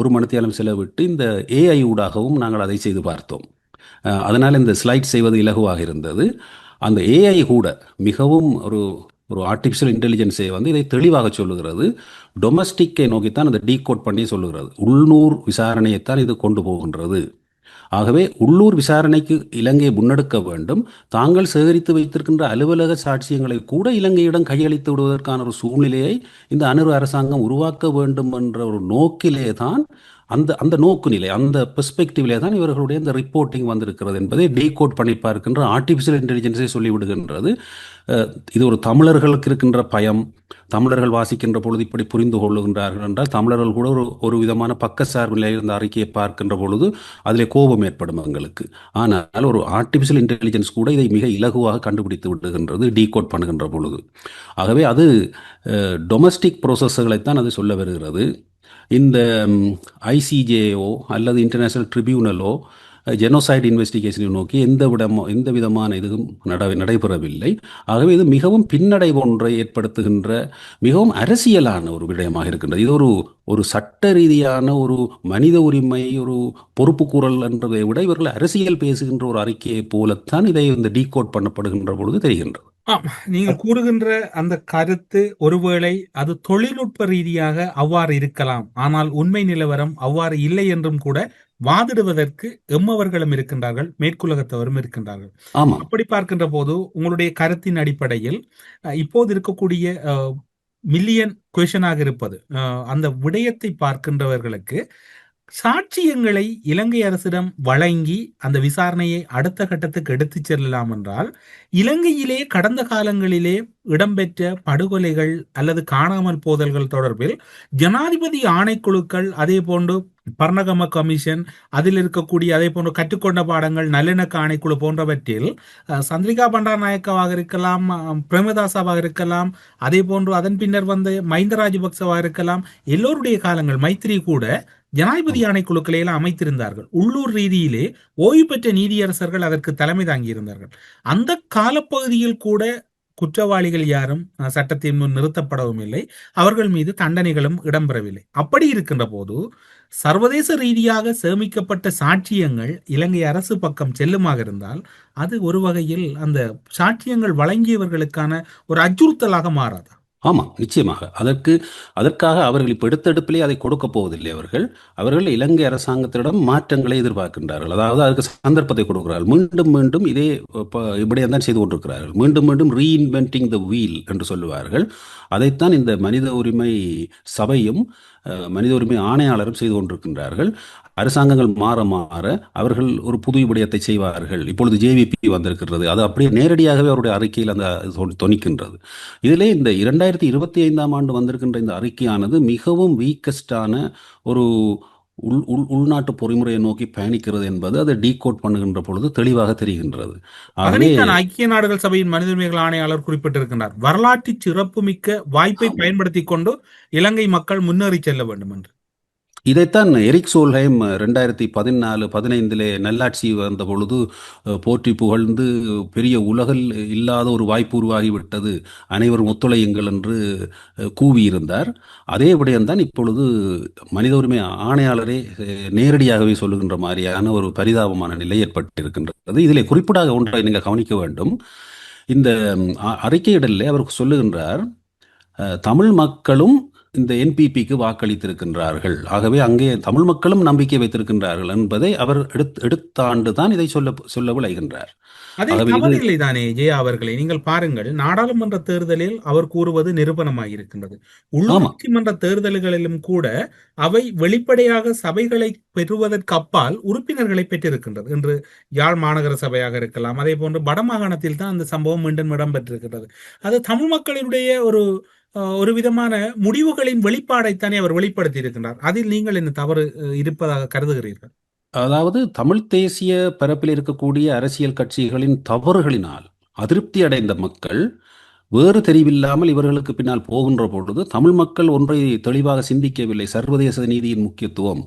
ஒரு மணித்தியாலம் செலவிட்டு இந்த AI ஊடாகவும் நாங்கள் அதை செய்து பார்த்தோம். அதனால் இந்த ஸ்லைட் செய்வது இலகுவாக இருந்தது. அந்த AI கூட மிகவும் ஒரு ஆர்டிஃபிஷியல் இன்டெலிஜென்ஸை வந்து இதை தெளிவாக சொல்லுகிறது. டொமஸ்டிக்கை நோக்கித்தான் அதை டீகோட் பண்ணி சொல்லுகிறது. உள்ளூர் விசாரணையைத்தான் இது கொண்டு போகின்றது. ஆகவே உள்ளூர் விசாரணைக்கு இலங்கையை முன்னெடுக்க வேண்டும். தாங்கள் சேகரித்து வைத்திருக்கின்ற அலுவலக சாட்சியங்களை கூட இலங்கையிடம் கையளித்து விடுவதற்கான ஒரு சூழ்நிலையை இந்த அனுர அரசாங்கம் உருவாக்க வேண்டும் என்ற ஒரு நோக்கிலே தான், அந்த நோக்கு நிலை, அந்த பெர்ஸ்பெக்டிவ்லே தான் இவர்களுடைய இந்த ரிப்போர்ட்டிங் வந்திருக்கிறது என்பதை டீகோட் பண்ணி பார்க்கின்ற ஆர்டிஃபிஷியல் இன்டெலிஜென்ஸை சொல்லிவிடுகின்றது. இது ஒரு தமிழர்களுக்கு இருக்கின்ற பயம், தமிழர்கள் வாசிக்கின்ற பொழுது இப்படி புரிந்து கொள்ளுகின்றார்கள் என்றால், தமிழர்கள் கூட ஒரு விதமான பக்கசார்பு நிலையில் இந்த அறிக்கையை பார்க்கின்ற பொழுது அதிலே கோபம் ஏற்படும் எங்களுக்கு. ஆனால் ஒரு ஆர்டிஃபிஷியல் இன்டெலிஜென்ஸ் கூட இதை மிக இலகுவாக கண்டுபிடித்து விடுகின்றது டீகோட் பண்ணுகின்ற பொழுது. ஆகவே அது டொமஸ்டிக் ப்ரோசஸ்களைத்தான் அது சொல்ல வருகிறது. இந்த ICJO அல்லது இன்டர்நேஷனல் ட்ரிபியூனலோ ஜெனோசைட் இன்வெஸ்டிகேஷனை நோக்கி எந்த விதமான இதுவும் நடைபெறவில்லை. ஆகவே இது மிகவும் பின்னடைவு ஒன்றை ஏற்படுத்துகின்ற மிகவும் அரசியலான ஒரு விடயமாக இருக்கின்றது. இது ஒரு சட்ட ரீதியான ஒரு மனித உரிமை, ஒரு பொறுப்பு கூறல் என்றதை விட இவர்கள் அரசியல் பேசுகின்ற ஒரு அறிக்கையை போலத்தான் இதை இந்த டீகோட் பண்ணப்படுகின்ற பொழுது தெரிகின்றது. நீங்கள் கூறுகின்ற அந்த கருத்து ஒருவேளை அது தொழில்நுட்ப ரீதியாக அவ்வாறு இருக்கலாம், ஆனால் உண்மை நிலவரம் அவ்வாறு இல்லை என்றும் கூட வாதிடுவதற்கு எம்மவர்களும் இருக்கின்றார்கள், மேற்குலகத்தவரும் இருக்கின்றார்கள். அப்படி பார்க்கின்ற போது உங்களுடைய கருத்தின் அடிப்படையில் இப்போது இருக்கக்கூடிய மில்லியன் கொஷனாக இருப்பது அந்த விடயத்தை பார்க்கின்றவர்களுக்கு சாட்சியங்களை இலங்கை அரசிடம் வழங்கி அந்த விசாரணையை அடுத்த கட்டத்துக்கு எடுத்துச் செல்லலாம் என்றால், இலங்கையிலே கடந்த காலங்களிலே இடம்பெற்ற படுகொலைகள் அல்லது காணாமல் போதல்கள் தொடர்பில் ஜனாதிபதி ஆணைக்குழுக்கள், அதே போன்று பர்ணகம கமிஷன், அதில் இருக்கக்கூடிய அதே போன்று கற்றுக்கொண்ட பாடங்கள் நல்லிணக்க ஆணைக்குழு போன்றவற்றில் சந்திரிகா பண்டாரநாயக்கவாக இருக்கலாம், பிரேமதாசாவாக இருக்கலாம், அதே போன்று அதன் பின்னர் வந்த மஹிந்த ராஜபக்சவாக இருக்கலாம், எல்லோருடைய காலங்கள் மைத்திரி கூட ஜனாதிபதி ஆணைக்குழுக்களை எல்லாம் அமைத்திருந்தார்கள். உள்ளூர் ரீதியிலே ஓய்வு பெற்ற நீதியரசர்கள் அதற்கு தலைமை தாங்கியிருந்தார்கள். அந்த காலப்பகுதியில் கூட குற்றவாளிகள் யாரும் சட்டத்தின் முன் நிறுத்தப்படவும் இல்லை, அவர்கள் மீது தண்டனைகளும் இடம்பெறவில்லை. அப்படி இருக்கின்ற போது சர்வதேச ரீதியாக சேமிக்கப்பட்ட சாட்சியங்கள் இலங்கை அரசு பக்கம் செல்லுமாக இருந்தால் அது ஒரு வகையில் அந்த சாட்சியங்கள் வழங்கியவர்களுக்கான ஒரு அச்சுறுத்தலாக மாறாதா? ஆமாம், நிச்சயமாக. அதற்காக அவர்கள் இப்போ எடுத்தெடுப்பிலே அதை கொடுக்க போவதில்லை. அவர்கள் இலங்கை அரசாங்கத்திடம் மாற்றங்களை எதிர்பார்க்கின்றார்கள். அதாவது அதுக்கு சந்தர்ப்பத்தை கொடுக்கிறார்கள். மீண்டும் மீண்டும் இதே இப்படியே தான் செய்து கொண்டிருக்கிறார்கள். மீண்டும் மீண்டும் ரீஇன்வென்டிங் த வீல் என்று சொல்லுவார்கள். அதைத்தான் இந்த மனித உரிமை சபையும் மனித உரிமை ஆணையாளரும் செய்து கொண்டிருக்கின்றார்கள். அரசாங்கங்கள் மாற மாற அவர்கள் ஒரு புது விடயத்தை செய்வார்கள். இப்பொழுது JVP வந்திருக்கிறது, அது அப்படியே நேரடியாகவே அவருடைய அறிக்கையில் அந்த தொனிக்கின்றது. இதிலே இந்த 2025ஆம் ஆண்டு வந்திருக்கின்ற இந்த அறிக்கையானது மிகவும் வீக்கஸ்டான ஒரு உள்நாட்டு பொறிமுறையை நோக்கி பயணிக்கிறது என்பது அதை டீகோட் பண்ணுகின்ற பொழுது தெளிவாக தெரிகின்றது. ஐக்கிய நாடுகள் சபையின் மனித உரிமைகள் ஆணையாளர் குறிப்பிட்டிருக்கிறார், வரலாற்று சிறப்பு மிக்க வாய்ப்பை பயன்படுத்தி கொண்டு இலங்கை மக்கள் முன்னேறி செல்ல வேண்டும் என்று. இதைத்தான் எரிக் சோல்ஹைம் 2014-15 நல்லாட்சி வந்த பொழுது போற்றி புகழ்ந்து பெரிய உலகில் இல்லாத ஒரு வாய்ப்பு உருவாகிவிட்டது, அனைவரும் ஒத்துழையுங்கள் என்று கூவியிருந்தார். அதே விடயம்தான் இப்பொழுது மனித உரிமை ஆணையாளரே நேரடியாகவே சொல்லுகின்ற மாதிரியான ஒரு பரிதாபமான நிலை ஏற்பட்டிருக்கின்றது. இதிலே குறிப்பிடாக ஒன்றை நீங்கள் கவனிக்க வேண்டும். இந்த அறிக்கையிடலே அவர் சொல்லுகின்றார், தமிழ் மக்களும் இந்த என்பிபிக்கு வாக்களித்திருக்கின்றார்கள், ஆகவே அங்கே தமிழ் மக்களும் நம்பிக்கை வைத்திருக்கின்றார்கள் என்பதை அவர் எடுத்த ஆண்டு தான் இதை சொல்ல விளைகின்றார். அதே ஆகவே இது தவறில்லை தானே ஜெயா அவர்களே? நீங்கள் பாருங்கள், நாடாளுமன்ற தேர்தலில் அவர் கூறுவது நிரூபணமாயிருக்கின்றது. ஆமா, உள்ளூராட்சி மன்ற தேர்தல்களிலும் கூட அவை வெளிப்படையாக சபைகளை பெறுவதற்கு அப்பால் உறுப்பினர்களை பெற்றிருக்கின்றது. என்று யாழ் மாநகர சபையாக இருக்கலாம், அதே போன்று வடமாகாணத்தில் தான் அந்த சம்பவம் மீண்டும் இடம்பெற்றிருக்கிறது. அது தமிழ் மக்களினுடைய ஒரு விதமான முடிவுகளின் வெளிப்பாடைத்தானே அவர் வெளிப்படுத்தி இருக்கின்றார். அதில் நீங்கள் என்ன தவறு இருப்பதாக கருதுகிறீர்கள்? அதாவது தமிழ் தேசிய பரப்பில் இருக்கக்கூடிய அரசியல் கட்சிகளின் தவறுகளினால் அதிருப்தி அடைந்த மக்கள் வேறு தெரிவில்லாமல் இவர்களுக்கு பின்னால் போகின்ற பொழுது தமிழ் மக்கள் ஒன்றை தெளிவாக சிந்திக்கவில்லை. சர்வதேச நீதியின் முக்கியத்துவம்,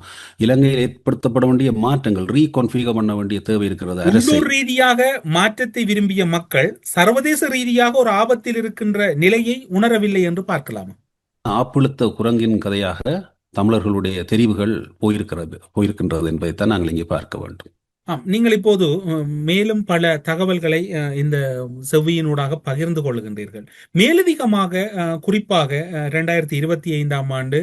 இலங்கையில் ஏற்படுத்தப்பட வேண்டிய மாற்றங்கள், ரீகான்ஃபிகர் பண்ண வேண்டிய தேவை இருக்கிறது. அரசை உள்ளூர் ரீதியாக மாற்றத்தை விரும்பிய மக்கள் சர்வதேச ரீதியாக ஒரு ஆபத்தில் இருக்கின்ற நிலையை உணரவில்லை என்று பார்க்கலாமா? ஆப்பிழுத்த குரங்கின் கதையாக தமிழர்களுடைய தெரிவுகள் போயிருக்கின்றது என்பதைத்தான் நாங்கள் இங்கே பார்க்க வேண்டும். நீங்கள் இப்போது மேலும் பல தகவல்களை இந்த செவ்வியினூடாக பகிர்ந்து கொள்கின்றீர்கள். மேலதிகமாக குறிப்பாக 2025 ஆண்டு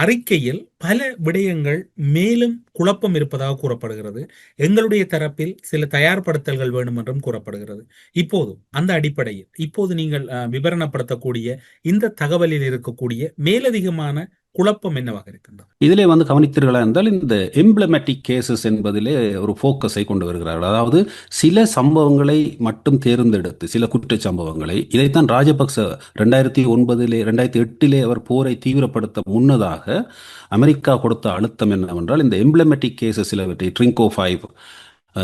அறிக்கையில் பல விடயங்கள் மேலும் குழப்பம் இருப்பதாக கூறப்படுகிறது. எங்களுடைய தரப்பில் சில தயார்படுத்தல்கள் வேண்டும் என்றும் கூறப்படுகிறது. இப்போது அந்த அடிப்படையில் இப்போது நீங்கள் விவரணப்படுத்தக்கூடிய இந்த தகவலில் இருக்கக்கூடிய மேலதிகமான குழப்பம் என்னவாக இருக்கின்றது? இதிலே கவனித்தீர்களா என்றால், இந்த எம்ப்ளமேட்டிக் கேசஸ் என்பதிலே ஒரு ஃபோக்கஸை கொண்டு வருகிறார்கள். அதாவது சில சம்பவங்களை மட்டும் தேர்ந்தெடுத்து, சில குற்ற சம்பவங்களை, இதைத்தான் ராஜபக்ச 2008 அவர் போரை தீவிரப்படுத்த முன்னதாக அமெரிக்கா கொடுத்த அழுத்தம் என்னவென்றால், இந்த எம்ப்ளமேட்டிக் கேசஸ் சிலவற்றை, ட்ரிங்கோ 5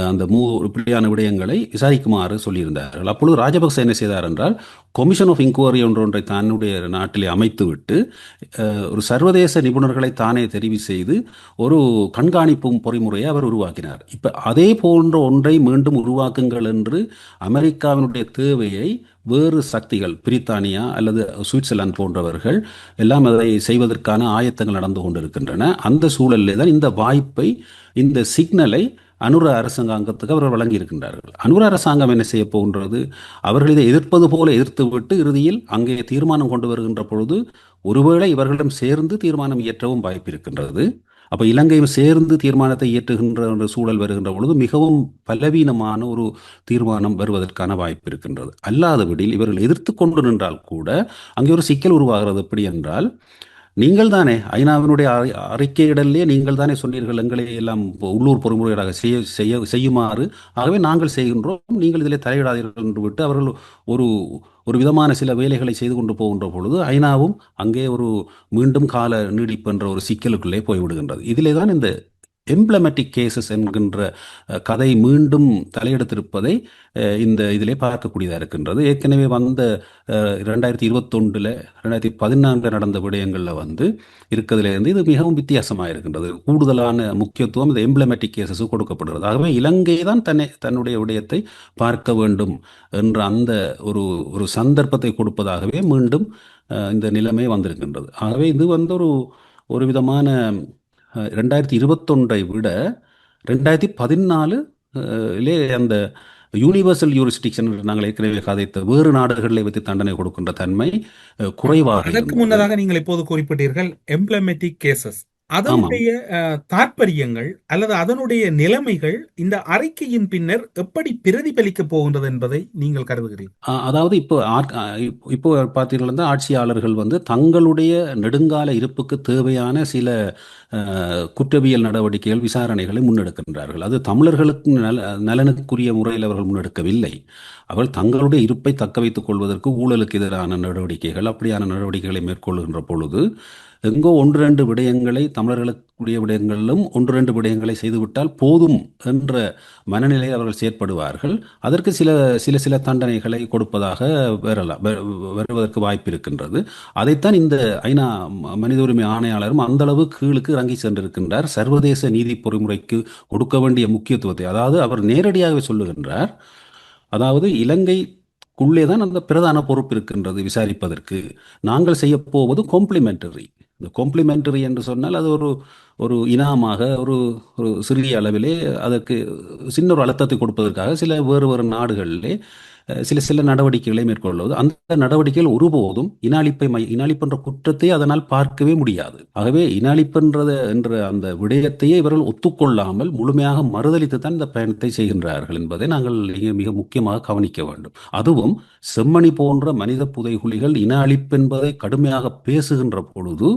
அந்த இப்படியான விடயங்களை விசாரிக்குமாறு சொல்லியிருந்தார்கள். அப்பொழுது ராஜபக்ச என்ன செய்தார் என்றால், கொமிஷன் ஆஃப் இன்கொயரி ஒன்றை தன்னுடைய நாட்டிலே அமைத்துவிட்டு ஒரு சர்வதேச நிபுணர்களை தானே தெரிவு செய்து ஒரு கண்காணிப்பு பொறிமுறையை அவர் உருவாக்கினார். இப்போ அதே போன்ற ஒன்றை மீண்டும் உருவாக்குங்கள் என்று அமெரிக்காவினுடைய தேவையை வேறு சக்திகள், பிரித்தானியா அல்லது சுவிட்சர்லாந்து போன்றவர்கள் எல்லாம் அதை செய்வதற்கான ஆயத்தங்கள் நடந்து கொண்டிருக்கின்றன. அந்த சூழலில் தான் இந்த வாய்ப்பை, இந்த சிக்னலை அனுர அரசாங்கத்துக்கு அவர்கள் வழங்கி இருக்கின்றார்கள். அனுர அரசாங்கம் என்ன செய்ய போகின்றது? அவர்கள் இதை எதிர்ப்பது போல எதிர்த்துவிட்டு இறுதியில் அங்கே தீர்மானம் கொண்டு வருகின்ற பொழுது ஒருவேளை இவர்களிடம் சேர்ந்து தீர்மானம் இயற்றவும் வாய்ப்பு இருக்கின்றது. அப்போ இலங்கையும் சேர்ந்து தீர்மானத்தை இயற்றுகின்ற சூழல் வருகின்ற பொழுது மிகவும் பலவீனமான ஒரு தீர்மானம் வருவதற்கான வாய்ப்பு இருக்கின்றது. அல்லாதபடியில் இவர்கள் எதிர்த்து கொண்டு நின்றால் கூட அங்கே ஒரு சிக்கல் உருவாகிறது. எப்படி என்றால், நீங்கள் தானே ஐநாவினுடைய அறிக்கையிடலே நீங்கள் தானே சொன்னீர்கள், எங்களை எல்லாம் உள்ளூர் பொறுமுறையாக செய்யுமாறு, ஆகவே நாங்கள் செய்கின்றோம், நீங்கள் இதில் தலையிடாதீர்கள் என்று விட்டு அவர்கள் ஒரு விதமான சில வேலைகளை செய்து கொண்டு போகின்ற பொழுது ஐநாவும் அங்கே மீண்டும் கால நீடிப்பு என்ற ஒரு சிக்கலுக்குள்ளே போய்விடுகின்றது. இதிலே தான் இந்த எம்ப்ளமேட்டிக் கேசஸ் என்கின்ற கதை மீண்டும் தலையெடுத்திருப்பதை இந்த இதிலே பார்க்கக்கூடியதாக இருக்கின்றது. ஏற்கனவே 2021 2014 நடந்த விடயங்களில் இருக்கிறதுலேருந்து இது மிகவும் வித்தியாசமாக இருக்கின்றது. கூடுதலான முக்கியத்துவம் இந்த எம்ப்ளமேட்டிக் கேசஸ் கொடுக்கப்படுகிறது. ஆகவே இலங்கை தான் தன்னுடைய விடயத்தை பார்க்க வேண்டும் என்ற அந்த ஒரு சந்தர்ப்பத்தை கொடுப்பதாகவே மீண்டும் இந்த நிலைமை வந்திருக்கின்றது. ஆகவே இது ஒரு விதமான 2021 விட 2014 அந்த யூனிவர்சல் யூரிஸ்டிக்ஷன் நாங்கள் ஏற்கனவே கதைத்த வேறு நாடுகளில் வைத்து தண்டனை கொடுக்கின்ற தன்மை குறைவாக. அதற்கு முன்னதாக நீங்கள் இப்போது குறிப்பிட்டீர்கள் எம்ப்ளமேட்டிக் கேசஸ். அதனுடைய தாற்பயங்கள் அல்லது அதனுடைய நிலைமைகள் இந்த அறிக்கையின் பின்னர் எப்படி பிரதிபலிக்க போகின்றது என்பதை நீங்கள் கருதுகிறீர்கள்? அதாவது இப்போ பார்த்தீங்கன்னா, ஆட்சியாளர்கள் தங்களுடைய நெடுங்கால இருப்புக்கு தேவையான சில குற்றவியல் நடவடிக்கைகள், விசாரணைகளை முன்னெடுக்கின்றார்கள். அது தமிழர்களுக்கு நலனுக்குரிய முறையில் அவர்கள் முன்னெடுக்கவில்லை. அவர்கள் தங்களுடைய இருப்பை தக்க வைத்துக் கொள்வதற்கு ஊழலுக்கு எதிரான நடவடிக்கைகள், அப்படியான நடவடிக்கைகளை மேற்கொள்கின்ற பொழுது எங்கோ ஒன்று ரெண்டு விடயங்களை தமிழர்களுக்குரிய விடயங்களிலும் ஒன்று ரெண்டு விடயங்களை செய்துவிட்டால் போதும் என்ற மனநிலையில் அவர்கள் செயற்படுவார்கள். அதற்கு சில சில சில தண்டனைகளை கொடுப்பதாக வருவதற்கு வாய்ப்பு இருக்கின்றது. அதைத்தான் இந்த ஐநா மனித உரிமை ஆணையாளரும் அந்த அளவு கீழுக்கு இறங்கி சென்றிருக்கின்றார். சர்வதேச நீதி பொறிமுறைக்கு கொடுக்க வேண்டிய முக்கியத்துவத்தை, அதாவது அவர் நேரடியாக சொல்லுகின்றார், அதாவது இலங்கைக்குள்ளே தான் அந்த பிரதான பொறுப்பு இருக்கின்றது விசாரிப்பதற்கு. நாங்கள் செய்ய போவது காம்ப்ளிமெண்டரி. இந்த காம்ப்ளிமெண்டரி என்று சொன்னால் அது ஒரு ஒரு இனாமாக ஒரு ஒரு சிறிய அளவிலே அதற்கு சின்ன ஒரு அழுத்தத்தை கொடுப்பதற்காக வேறு வேறு நாடுகளிலே சில சில நடவடிக்கைகளை மேற்கொள்வது. அந்த நடவடிக்கைகள் ஒருபோதும் இனாளிப்பு என்ற குற்றத்தை அதனால் பார்க்கவே முடியாது. ஆகவே இனாளிப்புன்றது என்ற அந்த விடயத்தையே இவர்கள் ஒத்துக்கொள்ளாமல் முழுமையாக மறுதளித்து தான் இந்த பயணத்தை செய்கின்றார்கள் என்பதை நாங்கள் மிக முக்கியமாக கவனிக்க வேண்டும். அதுவும் செம்மணி போன்ற மனித புதைகுழிகள் இன அழிப்பு என்பதை கடுமையாக பேசுகின்ற பொழுது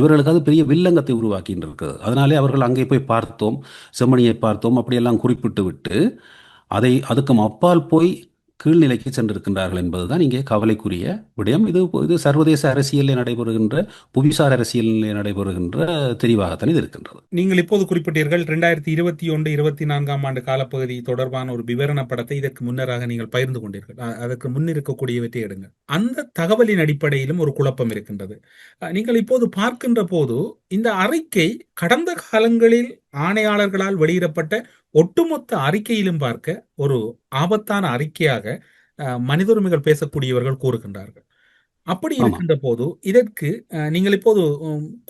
இவர்களுக்கு அது பெரிய வில்லங்கத்தை உருவாக்கிட்டு இருக்கிறது. அதனாலே அவர்கள் அங்கே போய் பார்த்தோம், செம்மணியை பார்த்தோம் அப்படியெல்லாம் குறிப்பிட்டு விட்டு அதுக்கும் அப்பால் போய் கீழ்நிலைக்கு சென்றிருக்கின்றார்கள் என்பதுதான் இங்கே கவலைக்குரிய விடயம். இது சர்வதேச அரசியலில் நடைபெறுகின்ற, புவிசார் அரசியலில் நடைபெறுகின்ற தெரிவாகத்தான் இது இருக்கின்றது. நீங்கள் இப்போது குறிப்பிட்டீர்கள் 2021-24 ஆண்டு காலப்பகுதி தொடர்பான ஒரு விவரண படத்தை இதற்கு முன்னராக நீங்கள் பகிர்ந்து கொண்டீர்கள். அதற்கு முன் இருக்கக்கூடியவற்றை எடுங்கள். அந்த தகவலின் அடிப்படையிலும் ஒரு குழப்பம் இருக்கின்றது. நீங்கள் இப்போது பார்க்கின்ற போது இந்த அறிக்கை கடந்த காலங்களில் ஆணையாளர்களால் வெளியிடப்பட்ட ஒட்டுமொத்த அறிக்கையிலும் பார்க்க ஒரு ஆபத்தான அறிக்கையாக மனித உரிமைகள் பேசக்கூடியவர்கள் கூறுகின்றார்கள். அப்படி இருக்கின்ற போது இதற்கு நீங்கள் இப்போது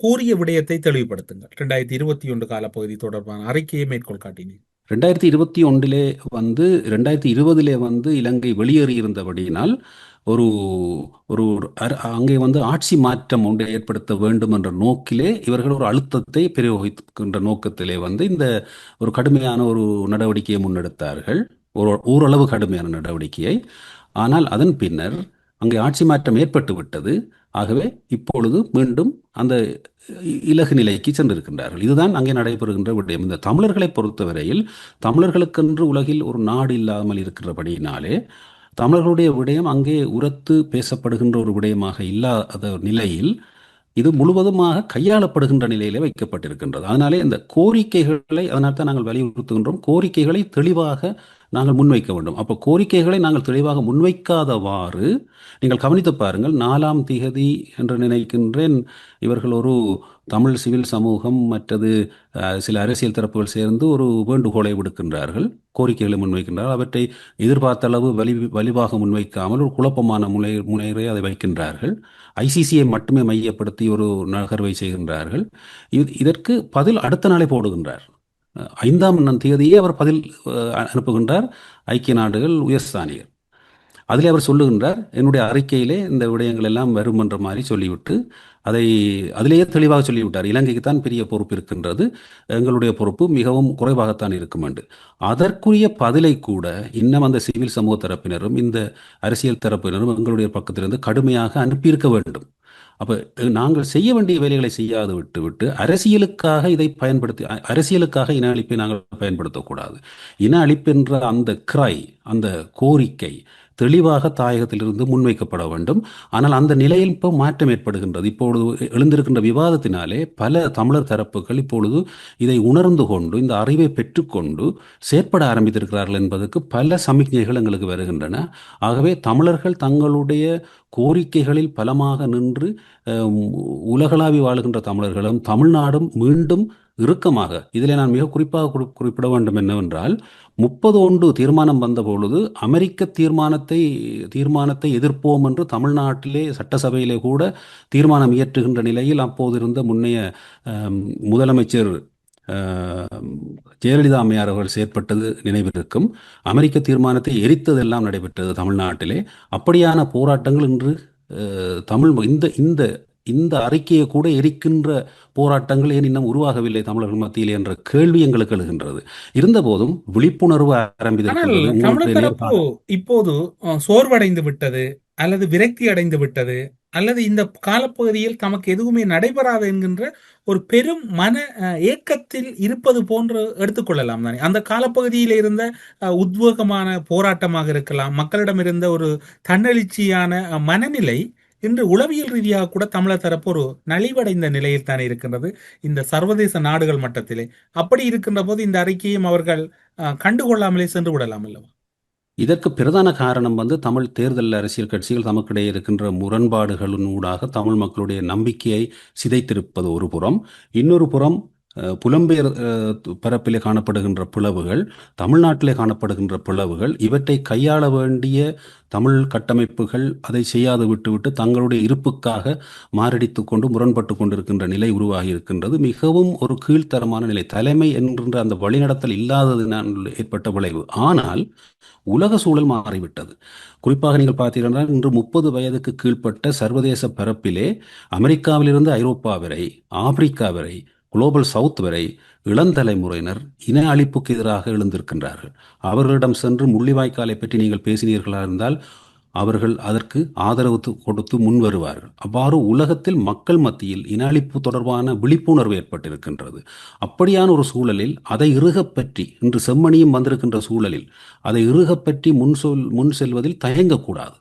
கூறிய விடயத்தை தெளிவுபடுத்துங்கள். 2021 காலப்பகுதி தொடர்பான அறிக்கையை மேற்கோள் காட்டினீர்கள். 2021 2020 இலங்கை வெளியேறியிருந்தபடியினால் ஒரு ஒரு அங்கே ஆட்சி மாற்றம் ஒன்றை ஏற்படுத்த வேண்டும் என்ற நோக்கிலே இவர்கள் ஒரு அழுத்தத்தை பிரயோகிக்கின்ற நோக்கத்திலே இந்த ஒரு கடுமையான ஒரு நடவடிக்கையை முன்னெடுத்தார்கள். ஓரளவு கடுமையான நடவடிக்கையை. ஆனால் அதன் பின்னர் அங்கே ஆட்சி மாற்றம் ஏற்பட்டு விட்டது. ஆகவே இப்பொழுது மீண்டும் அந்த இலகு நிலைக்கு சென்றிருக்கின்றார்கள். இதுதான் அங்கே நடைபெறுகின்ற விடயம். இந்த தமிழர்களை பொறுத்தவரையில் தமிழர்களுக்கென்று உலகில் ஒரு நாடு இல்லாமல் இருக்கிறபடியினாலே தமிழர்களுடைய விடயம் அங்கே உரத்து பேசப்படுகின்ற ஒரு விடயமாக இல்லாத நிலையில் இது முழுவதுமாக கையாளப்படுகின்ற நிலையிலே வைக்கப்பட்டிருக்கின்றது. அதனாலே இந்த கோரிக்கைகளை, அதனால் தான் நாங்கள் வலியுறுத்துகின்றோம், கோரிக்கைகளை தெளிவாக நாங்கள் முன்வைக்க வேண்டும். அப்போ கோரிக்கைகளை நாங்கள் தெளிவாக முன்வைக்காதவாறு நீங்கள் கவனித்து பாருங்கள். 4ஆம் திகதி என்று நினைக்கின்றேன் இவர்கள் ஒரு தமிழ் சிவில் சமூகம் மற்றது சில அரசியல் தரப்புகள் சேர்ந்து ஒரு வேண்டுகோளை விடுக்கின்றார்கள், கோரிக்கைகளை முன்வைக்கின்றார்கள். அவற்றை எதிர்பார்த்த அளவு வலிவாக முன்வைக்காமல் ஒரு குழப்பமான முனையை அதை வைக்கின்றார்கள். ஐசிசியை மட்டுமே மையப்படுத்தி ஒரு நகர்வை செய்கின்றார்கள். இதற்கு பதில் அடுத்த நாளே போடுகின்றார். 5ஆம் தேதியே அவர் பதில் அனுப்புகின்றார் ஐக்கிய நாடுகள் உயர்ஸ்தானிகர். அதிலே அவர் சொல்லுகின்றார், என்னுடைய அறிக்கையிலே இந்த விடயங்கள் எல்லாம் வரும் என்ற மாதிரி சொல்லிவிட்டு அதிலேயே தெளிவாக சொல்லிவிட்டார், இலங்கைக்கு தான் பெரிய பொறுப்பு இருக்கின்றது, எங்களுடைய பொறுப்பு மிகவும் குறைவாகத்தான் இருக்கும் என்று. அதற்குரிய பதிலை கூட இன்னும் அந்த சிவில் சமூக தரப்பினரும் இந்த அரசியல் தரப்பினரும் எங்களுடைய பக்கத்திலிருந்து கடுமையாக அனுப்பியிருக்க வேண்டும். அப்போ நாங்கள் செய்ய வேண்டிய வேலைகளை செய்யாது விட்டு அரசியலுக்காக இதை பயன்படுத்தி, அரசியலுக்காக இன அழிப்பை நாங்கள் பயன்படுத்தக்கூடாது. இன அழிப்பு என்ற அந்த அந்த கோரிக்கை தெளிவாக தாயகத்திலிருந்து முன்வைக்கப்பட வேண்டும். ஆனால் அந்த நிலையில் இப்போ மாற்றம் ஏற்படுகின்றது. இப்பொழுது எழுந்திருக்கின்ற விவாதத்தினாலே பல தமிழர் தரப்புகள் இப்பொழுது இதை உணர்ந்து கொண்டு இந்த அறிவை பெற்றுக்கொண்டு செயற்பட ஆரம்பித்திருக்கிறார்கள் என்பதற்கு பல சமிக்ஞைகள் எங்களுக்கு வருகின்றன. ஆகவே தமிழர்கள் தங்களுடைய கோரிக்கைகளில் பலமாக நின்று உலகளாவி வாழுகின்ற தமிழர்களும் தமிழ்நாடும் மீண்டும் இறுக்கமாக, இதில் நான் மிக குறிப்பாக குறிப்பிட வேண்டும் என்னவென்றால், 31 தீர்மானம் வந்த பொழுது அமெரிக்க தீர்மானத்தை எதிர்ப்போம் என்று தமிழ்நாட்டிலே சட்டசபையிலே கூட தீர்மானம் இயற்றுகின்ற நிலையில் அப்போது இருந்த முன்னைய முதலமைச்சர் ஜெயலலிதா அம்மையார் அவர்கள் செயற்பட்டது நினைவிருக்கும். அமெரிக்க தீர்மானத்தை எரித்ததெல்லாம் நடைபெற்றது தமிழ்நாட்டிலே. அப்படியான போராட்டங்கள் இன்று இந்த அறிக்கையை கூட எரிக்கின்ற போராட்டங்கள் ஏன் இன்னும் உருவாகவில்லை தமிழர்கள் மத்தியில் என்ற கேள்வி எங்களுக்கு எழுகின்றது. இருந்த போதும் விழிப்புணர்வு ஆரம்பித்திருக்கிறது. இப்போது சோர்வடைந்து விட்டது அல்லது விரக்தி அடைந்து விட்டது அல்லது இந்த காலப்பகுதியில் தமக்கு எதுவுமே நடைபெறாது என்கின்ற ஒரு பெரும் மன ஏக்கத்தில் இருப்பது போன்று எடுத்துக்கொள்ளலாம் தானே. அந்த காலப்பகுதியில் இருந்த உத்வேகமான போராட்டமாக இருக்கலாம், மக்களிடம் இருந்த ஒரு தன்னெழுச்சியான மனநிலை இன்று உளவியல் ரீதியாக கூட தமிழர் தரப்பு ஒரு நலிவடைந்த நிலையில் தானே இருக்கின்றது இந்த சர்வதேச நாடுகள் மட்டத்திலே. அப்படி இருக்கின்ற போது இந்த அறிக்கையும் அவர்கள் கண்டுகொள்ளாமலே சென்று விடலாம் அல்லவா? இதற்கு பிரதான காரணம் வந்து தமிழ் தேர்தல் அரசியல் கட்சிகள் தமக்கிடையே இருக்கின்ற முரண்பாடுகளினூடாக தமிழ் மக்களுடைய நம்பிக்கையை சிதைத்திருப்பது ஒரு புறம். இன்னொரு புறம் புலம்பெயர் பரப்பிலே காணப்படுகின்ற பிளவுகள், தமிழ்நாட்டிலே காணப்படுகின்ற பிளவுகள், இவற்றை கையாள வேண்டிய தமிழ் கட்டமைப்புகள் அதை செய்யாது விட்டுவிட்டு தங்களுடைய இருப்புக்காக மாரடித்து கொண்டு முரண்பட்டு கொண்டிருக்கின்ற நிலை உருவாகி இருக்கின்றது. மிகவும் ஒரு கீழ்த்தரமான நிலை. தலைமை என்கின்ற அந்த வழிநடத்தல் இல்லாததினால் ஏற்பட்ட விளைவு. ஆனால் உலக சூழல் மாறிவிட்டது. குறிப்பாக நீங்கள் பார்த்தீர்கள் இன்று 30 வயதுக்கு கீழ்ப்பட்ட சர்வதேச பரப்பிலே அமெரிக்காவிலிருந்து ஐரோப்பா வரை, ஆப்பிரிக்கா வரை, குளோபல் சவுத் வரை இளந்தலைமுறையினர் இன அழிப்புக்கு எதிராக எழுந்திருக்கின்றார்கள். அவர்களிடம் சென்று முள்ளிவாய்க்காலை பற்றி நீங்கள் பேசினீர்களா இருந்தால் அவர்கள் அதற்கு ஆதரவு கொடுத்து முன் வருவார்கள். அவ்வாறு உலகத்தில் மக்கள் மத்தியில் இன அழிப்பு தொடர்பான விழிப்புணர்வு ஏற்பட்டிருக்கின்றது. அப்படியான ஒரு சூழலில் அதை இறுகப்பற்றி இன்று செம்மணியும் வந்திருக்கின்ற சூழலில் அதை இறுகப்பற்றி முன் செல்வதில் தயங்கக்கூடாது.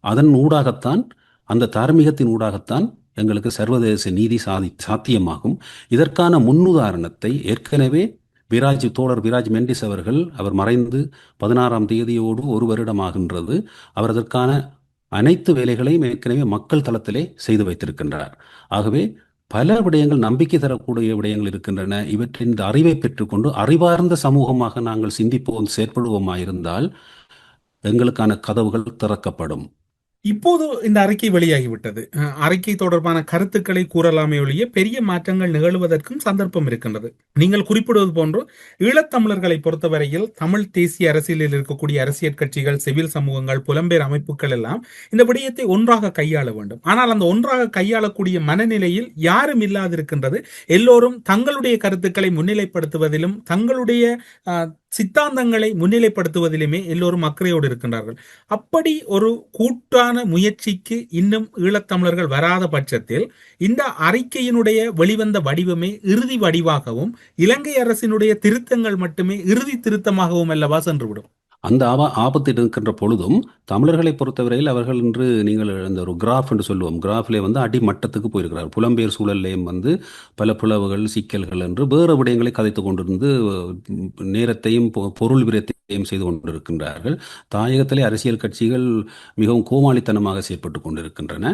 அதன் ஊடாகத்தான், அந்த தார்மீகத்தின் ஊடாகத்தான் எங்களுக்கு சர்வதேச நீதி சாத்தியமாகும். இதற்கான முன்னுதாரணத்தை ஏற்கனவே தோழர் விராஜ் மெண்டிஸ் அவர் மறைந்து 16ஆம் தேதியோடு ஒரு வருடமாகின்றது. அவர் அதற்கான அனைத்து வேலைகளையும் ஏற்கனவே மக்கள் தளத்திலே செய்து வைத்திருக்கின்றார். ஆகவே பல விடயங்கள், நம்பிக்கை தரக்கூடிய விடயங்கள் இருக்கின்றன. இவற்றின் அறிவை பெற்றுக்கொண்டு அறிவார்ந்த சமூகமாக நாங்கள் சிந்திப்போம், செயற்படுவோமாயிருந்தால் எங்களுக்கான கதவுகள் திறக்கப்படும். இப்போது இந்த அறிக்கை வெளியாகிவிட்டது. அறிக்கை தொடர்பான கருத்துக்களை கூறலாமே ஒழிய பெரிய மாற்றங்கள் நிகழ்வதற்கும் சந்தர்ப்பம் இருக்கின்றது. நீங்கள் குறிப்பிடுவது போன்று ஈழத்தமிழர்களை பொறுத்தவரையில் தமிழ் தேசிய அரசியலில் இருக்கக்கூடிய அரசியல் கட்சிகள், சிவில் சமூகங்கள், புலம்பெயர் அமைப்புகள் எல்லாம் இந்த விடயத்தை ஒன்றாக கையாள வேண்டும். ஆனால் அந்த ஒன்றாக கையாளக்கூடிய மனநிலையில் யாரும் இல்லாதிருக்கின்றது. எல்லோரும் தங்களுடைய கருத்துக்களை முன்னிலைப்படுத்துவதிலும் தங்களுடைய சித்தாந்தங்களை முன்னிலைப்படுத்துவதிலுமே எல்லோரும் அக்கறையோடு இருக்கின்றார்கள். அப்படி ஒரு கூட்டான முயற்சிக்கு இன்னும் ஈழத்தமிழர்கள் வராத பட்சத்தில் இந்த அறிக்கையினுடைய வெளிவந்த வடிவமே இறுதி வடிவாகவும் இலங்கை அரசினுடைய திருத்தங்கள் மட்டுமே இறுதி திருத்தமாகவும் அல்லவா சென்றுவிடும். அந்த ஆபத்தில் இருக்கின்ற பொழுதும் தமிழர்களை பொறுத்தவரையில் அவர்கள் இன்று நீங்கள் இந்த ஒரு கிராஃப் என்று சொல்லுவோம், கிராஃபிலே வந்து அடிமட்டத்துக்கு போயிருக்கிறார். புலம்பெயர் சூழல்லையும் வந்து பல பிளவுகள், சிக்கல்கள் என்று வேறு விடயங்களை கதைத்து கொண்டிருந்து நேரத்தையும் பொருள் விரயத்தையும் செய்து கொண்டிருக்கின்றார்கள். தாயகத்திலே அரசியல் கட்சிகள் மிகவும் கோமாளித்தனமாக செயற்பட்டு கொண்டிருக்கின்றன.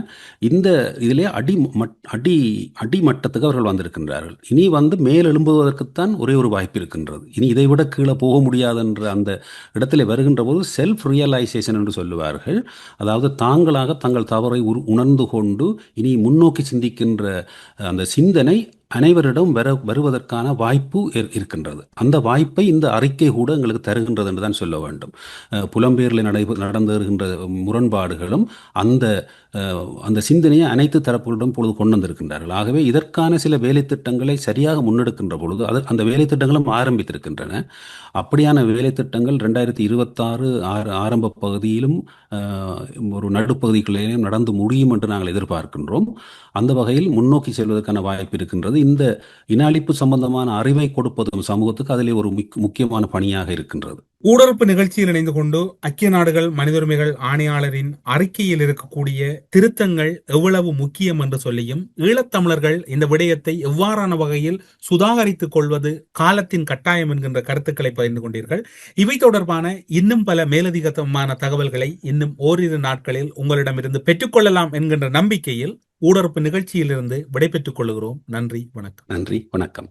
இந்த இதிலே அடிமட்டத்துக்கு அவர்கள் வந்திருக்கின்றார்கள். இனி வந்து மேல் எழும்புவதற்குத்தான் ஒரே ஒரு வாய்ப்பு இருக்கின்றது. இனி இதை விட கீழே போக முடியாது என்ற அந்த இடத்தில் வருகின்ற போது செல்ஃப் ரியலைசேஷன் என்று சொல்லுவார்கள். அதாவது தாங்களாக தங்கள் தவறை உணர்ந்து கொண்டு இனி முன்னோக்கி சிந்திக்கின்ற அந்த சிந்தனை அனைவரிடம் வருவதற்கான வாய்ப்பு இருக்கின்றது. அந்த வாய்ப்பை இந்த அறிக்கை கூட எங்களுக்கு தருகின்றது என்று தான் சொல்ல வேண்டும். புலம்பெயரில் நடந்து வருகின்ற முரண்பாடுகளும் அந்த சிந்தனையை அனைத்து தரப்புகளிடம் பொழுது கொண்டு வந்திருக்கின்றார்கள். ஆகவே இதற்கான சில வேலை திட்டங்களை சரியாக முன்னெடுக்கின்ற பொழுது அந்த வேலை திட்டங்களும் ஆரம்பித்திருக்கின்றன. அப்படியான வேலை திட்டங்கள் 2026 ஆரம்ப பகுதியிலும் ஒரு நடுப்பகுதிகளிலும் நடந்து முடியும் என்று நாங்கள் எதிர்பார்க்கின்றோம். அந்த வகையில் முன்னோக்கி செல்வதற்கான வாய்ப்பு இருக்கின்றது. இந்த இன அழிப்பு சம்பந்தமான அறிவை கொடுப்பதும் சமூகத்துக்கு அதிலே ஒரு முக்கியமான பணியாக இருக்கின்றது. ஊடறுப்பு நிகழ்ச்சியில் இணைந்து கொண்டு ஐக்கிய நாடுகள் மனித உரிமைகள் ஆணையாளரின் அறிக்கையில் இருக்கக்கூடிய திருத்தங்கள் எவ்வளவு முக்கியம் என்று சொல்லியும் ஈழத்தமிழர்கள் இந்த விடயத்தை எவ்வாறான வகையில் சுதாகரித்துக் கொள்வது காலத்தின் கட்டாயம் என்கின்ற கருத்துக்களை பகிர்ந்து கொண்டீர்கள். இவை தொடர்பான இன்னும் பல மேலதிகமான தகவல்களை இன்னும் ஓரிரு நாட்களில் உங்களிடமிருந்து பெற்றுக்கொள்ளலாம் என்கின்ற நம்பிக்கையில் ஊடறுப்பு நிகழ்ச்சியிலிருந்து விடைபெற்றுக் கொள்கிறோம். நன்றி, வணக்கம். நன்றி, வணக்கம்.